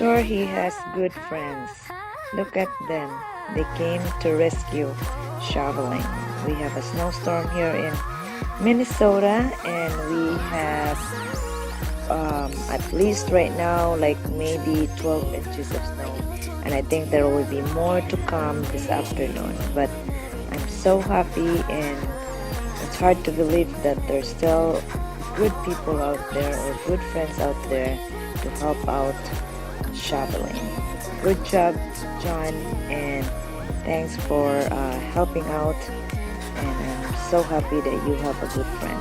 sure he has good friends. Look at them. They came to rescue shoveling. We have a snowstorm here in Minnesota, and we have at least right now like maybe 12 inches of snow, and I think there will be more to come this afternoon. But I'm so happy, and it's hard to believe that there's still good people out there or good friends out there to help out shoveling. Good job, John, and thanks for helping out. And I'm so happy that you have a good friend.